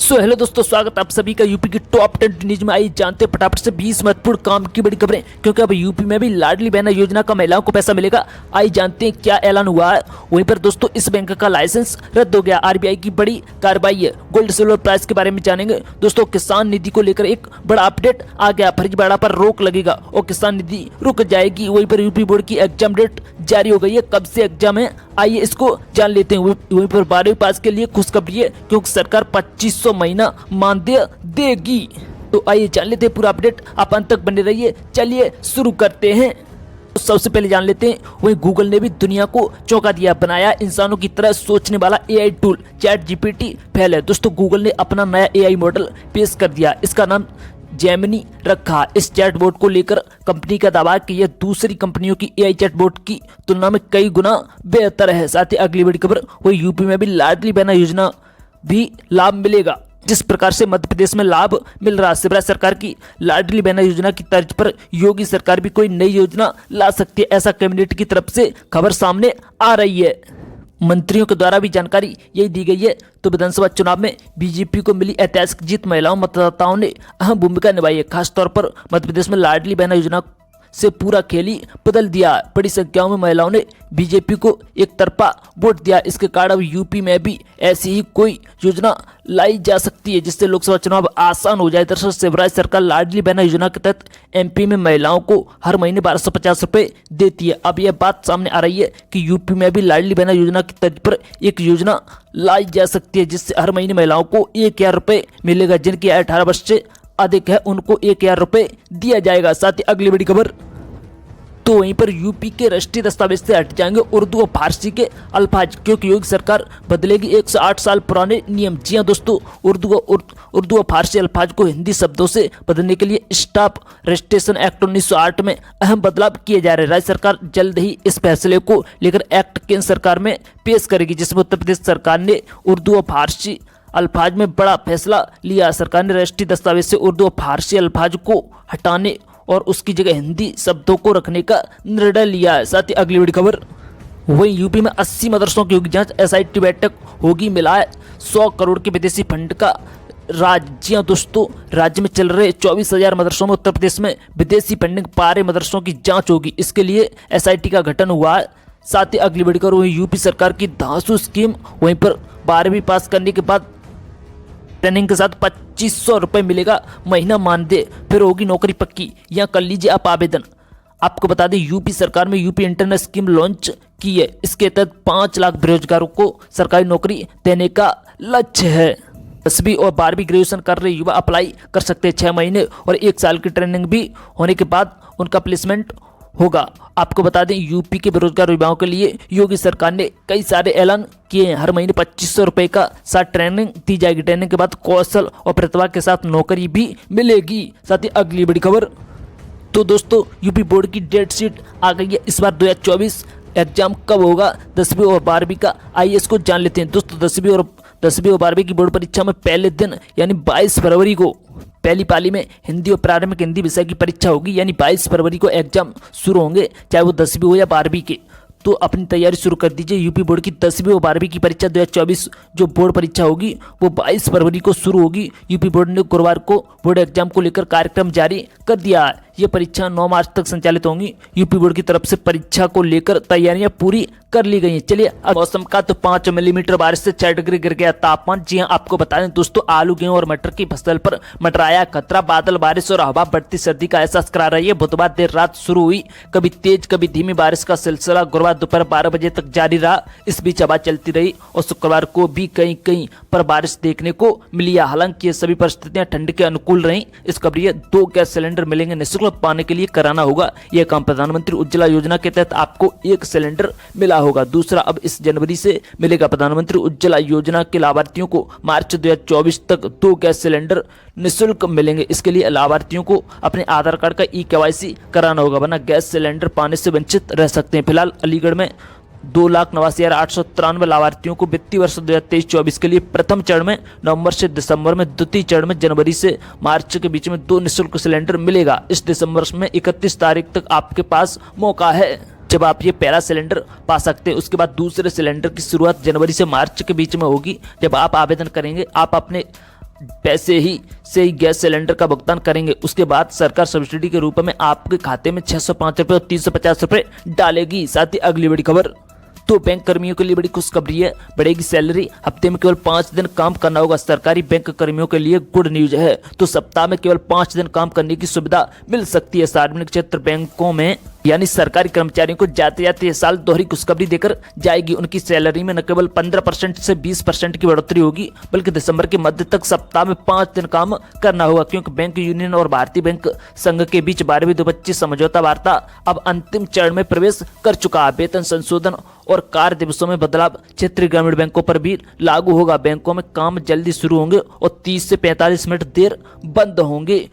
So hello दोस्तों, स्वागत आप सभी का यूपी की टॉप 10 न्यूज में। आई जानते हैं फटाफट से 20 महत्वपूर्ण काम की बड़ी खबरें, क्योंकि अब यूपी में भी लाडली बहना योजना का महिलाओं को पैसा मिलेगा। आई जानते हैं क्या ऐलान हुआ है। वहीं पर दोस्तों इस बैंक का लाइसेंस रद्द हो गया, आरबीआई की बड़ी कार्रवाई है। गोल्ड सिल्वर प्राइस के बारे में जानेंगे दोस्तों। किसान निधि को लेकर एक बड़ा अपडेट आ गया, फर्जीवाड़ा पर रोक लगेगा और किसान निधि रुक जाएगी। वहीं पर यूपी बोर्ड की एग्जाम डेट जारी हो गई है, कब से एग्जाम है आइए इसको जान लेते हैं। वहीं पर 12वीं पास के लिए खुशखबरी है, क्योंकि सरकार 2500 महीना मानदेय देगी। तो आइए जान लेते हैं पूरा अपडेट, आप अंत तक बने रहिए। चलिए शुरू करते हैं। तो सबसे पहले जान लेते हैं, वहीं गूगल ने भी दुनिया को चौंका दिया, बनाया इंसानों की तरह सोचने वाला AI tool chat GPT fail है। दोस्तों गूगल ने अपना नया एआई मॉडल पेश कर दिया, इसका नाम जेमिनी रखा। इस चैटबॉट को लेकर कंपनी का दावा है कि यह दूसरी कंपनियों की एआई चैटबॉट की तुलना में कई गुना बेहतर है। साथ ही अगली बड़ी खबर, वही यूपी में भी लाडली बहना योजना भी लाभ मिलेगा। जिस प्रकार से मध्य प्रदेश में लाभ मिल रहा, शिवराज सरकार की लाडली बहना योजना की तर्ज पर योगी सरकार भी कोई नई योजना ला सकती है, ऐसा कैबिनेट की तरफ से खबर सामने आ रही है। मंत्रियों के द्वारा भी जानकारी यही दी गई है। तो विधानसभा चुनाव में बीजेपी को मिली ऐतिहासिक जीत, महिलाओं मतदाताओं ने अहम भूमिका निभाई है। खासतौर पर मध्य प्रदेश में लाडली बहना योजना से पूरा खेल ही बदल दिया। बड़ी संख्याओं में महिलाओं ने बीजेपी को एक तरफा वोट दिया। इसके कारण अब यूपी में भी ऐसी ही कोई योजना लाई जा सकती है, जिससे लोकसभा चुनाव आसान हो जाए। दरअसल शिवराज सरकार लाडली बहना योजना के तहत एमपी में महिलाओं को हर महीने 1250 रुपये देती है। अब यह बात सामने आ रही है कि यूपी में भी लाडली बहना योजना की तर्ज पर एक योजना लाई जा सकती है, जिससे हर महीने महिलाओं को 1000 रुपये मिलेगा। जिनकी 18 वर्ष से अधिक है उनको 1000 रुपये दिया जाएगा। साथ ही अगली बड़ी खबर, तो वहीं पर यूपी के राष्ट्रीय दस्तावेज से हट जाएंगे उर्दू और फारसी के अल्फाज, क्योंकि योगी सरकार बदलेगी 108 साल पुराने नियम। जी हां दोस्तों, उर्दू और फारसी अल्फाज को हिंदी शब्दों से बदलने के लिए स्टाफ रजिस्ट्रेशन एक्ट 1908 में अहम बदलाव किए जा रहे हैं। राज्य सरकार जल्द ही इस फैसले को लेकर एक्ट केंद्र सरकार में पेश करेगी, जिसमें उत्तर प्रदेश सरकार ने उर्दू और फारसी अल्फाज में बड़ा फैसला लिया। सरकार ने राष्ट्रीय दस्तावेज से उर्दू और फारसी अल्फाज को हटाने और उसकी जगह हिंदी शब्दों को रखने का निर्णय लिया है। साथ ही अगली बड़ी खबर, वहीं यूपी में 80 मदरसों की होगी जांच, एसआईटी बैठक होगी, मिला है 100 करोड़ के विदेशी फंड का राज। जी हाँ दोस्तों, राज्य में चल रहे 24,000 मदरसों में उत्तर प्रदेश में विदेशी फंडिंग पारे मदरसों की जांच होगी। इसके लिए एसआईटी का गठन हुआ है। साथ ही अगली बड़ी खबर, वहीं यूपी सरकार की धांसू स्कीम, वहीं पर 12वीं पास करने के बाद ट्रेनिंग के साथ 2500 रुपये मिलेगा महीना मानदेय, फिर होगी नौकरी पक्की। यहाँ कर लीजिए आप आवेदन। आपको बता दें, यूपी सरकार में यूपी इंटर्नशिप स्कीम लॉन्च की है। इसके तहत 5 लाख बेरोजगारों को सरकारी नौकरी देने का लक्ष्य है। 10वीं और 12वीं ग्रेजुएशन कर रहे युवा अप्लाई कर सकते हैं। 6 महीने और 1 साल की ट्रेनिंग भी होने के बाद उनका प्लेसमेंट होगा। आपको बता दें, यूपी के बेरोजगार युवाओं के लिए योगी सरकार ने कई सारे ऐलान किए हैं। हर महीने 2500 रुपये का साथ ट्रेनिंग दी जाएगी। ट्रेनिंग के बाद कौशल और प्रतिभा के साथ नौकरी भी मिलेगी। साथ ही अगली बड़ी खबर, तो दोस्तों यूपी बोर्ड की डेट शीट आ गई है। इस बार 2024 एग्जाम कब होगा 10वीं और 12वीं का, आइए इसको जान लेते हैं। दोस्तों 10वीं और 12वीं की बोर्ड परीक्षा में पहले दिन यानी 22 फरवरी को पहली पाली में हिंदी और प्रारंभिक हिंदी विषय की परीक्षा होगी। यानी 22 फरवरी को एग्जाम शुरू होंगे, चाहे वो 10वीं हो या 12वीं के। तो अपनी तैयारी शुरू कर दीजिए। यूपी बोर्ड की 10वीं और 12वीं की परीक्षा 2024 जो बोर्ड परीक्षा होगी वो 22 फरवरी को शुरू होगी। यूपी बोर्ड ने गुरुवार को बोर्ड एग्जाम को लेकर कार्यक्रम जारी कर दिया है। ये परीक्षा 9 मार्च तक संचालित होंगी। यूपी बोर्ड की तरफ से परीक्षा को लेकर तैयारियां पूरी कर ली गई हैं। चलिए मौसम का, तो 5 मिलीमीटर बारिश से 6 डिग्री गिर गया तापमान। जी हाँ, आपको बता दें दोस्तों, आलू गेहूं और मटर की फसल पर मंडराया खतरा। बादल, बारिश और हवा बढ़ती सर्दी का एहसास करा रही है। बुधवार देर रात शुरू हुई कभी तेज कभी धीमी बारिश का सिलसिला गुरुवार दोपहर 12 बजे तक जारी रहा। इस बीच हवा चलती रही और शुक्रवार को भी कहीं कहीं पर बारिश देखने को मिली। हालांकि ये सभी परिस्थितियां ठंड के अनुकूल रहीं। इस खबर, 2 गैस सिलेंडर मिलेंगे निःशुल्क, पाने के लिए कराना होगा यह काम। प्रधानमंत्री उज्ज्वला योजना के तहत आपको 1 सिलेंडर मिला होगा। दूसरा अब इस जनवरी से मिलेगा। प्रधानमंत्री उज्ज्वला योजना के लाभार्थियों को मार्च 2024 तक 2 गैस सिलेंडर निःशुल्क मिलेंगे। इसके लिए लाभार्थियों को अपने आधार कार्ड का ई-केवाईसी कराना होगा, वरना गैस सिलेंडर पाने से वंचित रह सकते हैं। फिलहाल अलीगढ़ में 2,89,893 लाभार्थियों को वित्तीय वर्ष 2023-24 के लिए प्रथम चरण में नवंबर से दिसंबर में, द्वितीय चरण में जनवरी से मार्च के बीच में 2 निःशुल्क सिलेंडर मिलेगा। इस दिसंबर में 31 तारीख तक आपके पास मौका है जब आप ये पहला सिलेंडर पा सकते हैं। उसके बाद दूसरे सिलेंडर की शुरुआत जनवरी से मार्च के बीच में होगी। जब आप आवेदन करेंगे, आप अपने पैसे ही से ही गैस सिलेंडर का भुगतान करेंगे। उसके बाद सरकार सब्सिडी के रूप में आपके खाते में 605 रुपये और 350 रुपये डालेगी। साथ ही अगली बड़ी खबर, तो बैंक कर्मियों के लिए बड़ी खुशखबरी है, बढ़ेगी सैलरी। हफ्ते में केवल 5 दिन काम करना होगा। सरकारी बैंक कर्मियों के लिए गुड न्यूज है। तो सप्ताह में केवल 5 दिन काम करने की सुविधा मिल सकती है। सार्वजनिक क्षेत्र बैंकों में यानी सरकारी कर्मचारियों को जाते जाते ये साल दोहरी खुशखबरी देकर जाएगी। उनकी सैलरी में न केवल 15% से 20% की बढ़ोतरी होगी, बल्कि दिसंबर के मध्य तक सप्ताह में 5 दिन काम करना होगा। क्योंकि बैंक यूनियन और भारतीय बैंक संघ के बीच 12वीं 225 समझौता वार्ता अब अंतिम चरण में प्रवेश कर चुका है। वेतन संशोधन और कार्य दिवसों में बदलाव क्षेत्रीय ग्रामीण बैंकों पर भी लागू होगा। बैंकों में काम जल्दी शुरू होंगे और 30 से 45 मिनट देर बंद होंगे।